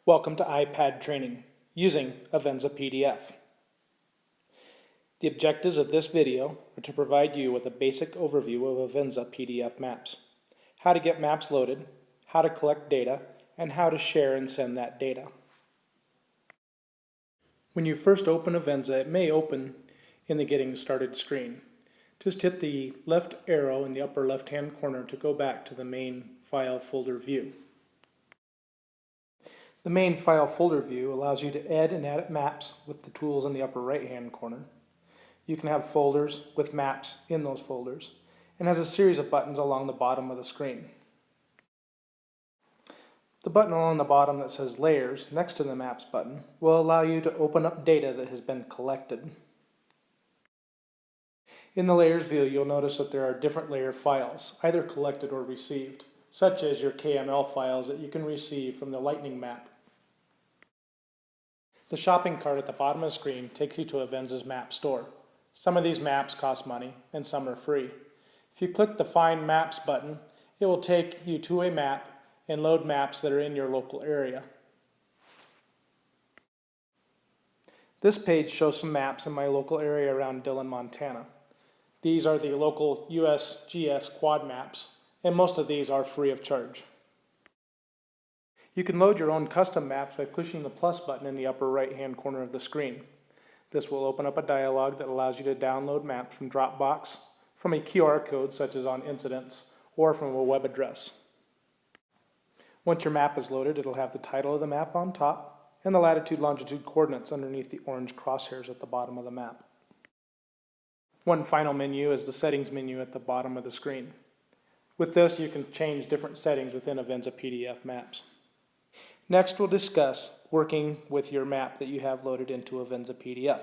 Welcome to iPad training using AvenzaPDF. The objectives of this video are to provide you with a basic overview of AvenzaPDF maps, how to get maps loaded, how to collect data, and how to share and send that data. When you first open Avenza, it may open in the Getting Started screen. Just hit the left arrow in the upper left-hand corner to go back to the main file folder view. The main file folder view allows you to add and edit maps with the tools in the upper right-hand corner. You can have folders with maps in those folders, and has a series of buttons along the bottom of the screen. The button along the bottom that says Layers next to the Maps button will allow you to open up data that has been collected. In the Layers view, you'll notice that there are different layer files, either collected or received, such as your KML files that you can receive from the Lightning map. The shopping cart at the bottom of the screen takes you to Avenza's map store. Some of these maps cost money and some are free. If you click the Find Maps button, it will take you to a map and load maps that are in your local area. This page shows some maps in my local area around Dillon, Montana. These are the local USGS quad maps, and most of these are free of charge. You can load your own custom maps by pushing the plus button in the upper right-hand corner of the screen. This will open up a dialog that allows you to download maps from Dropbox, from a QR code such as on Incidents, or from a web address. Once your map is loaded, it'll have the title of the map on top and the latitude-longitude coordinates underneath the orange crosshairs at the bottom of the map. One final menu is the Settings menu at the bottom of the screen. With this, you can change different settings within AvenzaPDF maps. Next, we'll discuss working with your map that you have loaded into AvenzaPDF.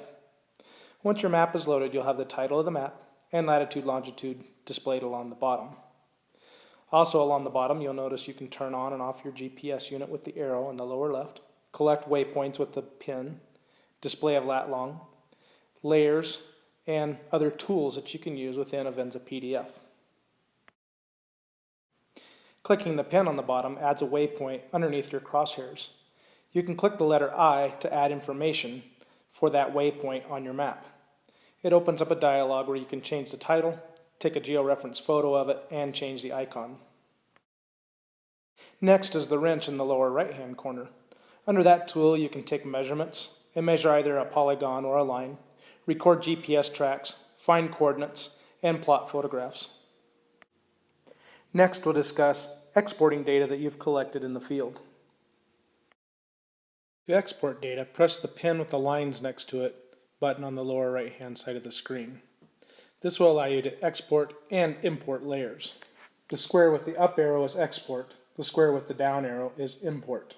Once your map is loaded, you'll have the title of the map and latitude-longitude displayed along the bottom. Also along the bottom, you'll notice you can turn on and off your GPS unit with the arrow in the lower left, collect waypoints with the pin, display of lat-long, layers, and other tools that you can use within AvenzaPDF. Clicking the pin on the bottom adds a waypoint underneath your crosshairs. You can click the letter I to add information for that waypoint on your map. It opens up a dialog where you can change the title, take a georeference photo of it, and change the icon. Next is the wrench in the lower right-hand corner. Under that tool, you can take measurements and measure either a polygon or a line, record GPS tracks, find coordinates, and plot photographs. Next, we'll discuss exporting data that you've collected in the field. To export data, press the pin with the lines next to it button on the lower right-hand side of the screen. This will allow you to export and import layers. The square with the up arrow is export, the square with the down arrow is import.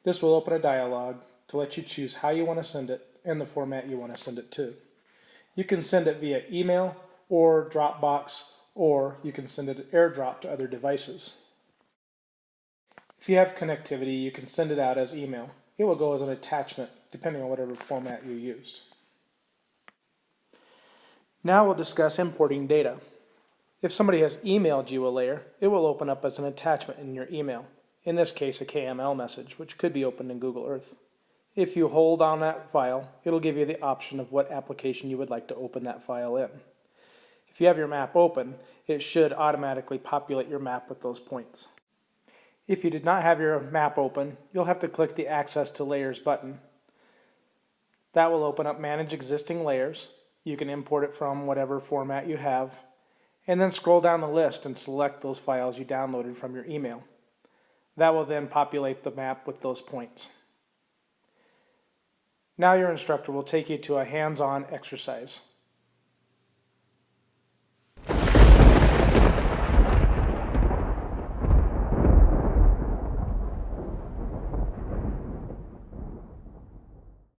This will open a dialog to let you choose how you want to send it and the format you want to send it to. You can send it via email or Dropbox, or you can send it AirDrop to other devices. If you have connectivity, you can send it out as email. It will go as an attachment, depending on whatever format you used. Now we'll discuss importing data. If somebody has emailed you a layer, it will open up as an attachment in your email. In this case, a KML message, which could be opened in Google Earth. If you hold on that file, it'll give you the option of what application you would like to open that file in. If you have your map open, it should automatically populate your map with those points. If you did not have your map open, you'll have to click the Access to Layers button. That will open up Manage Existing Layers. You can import it from whatever format you have, and then scroll down the list and select those files you downloaded from your email. That will then populate the map with those points. Now your instructor will take you to a hands-on exercise.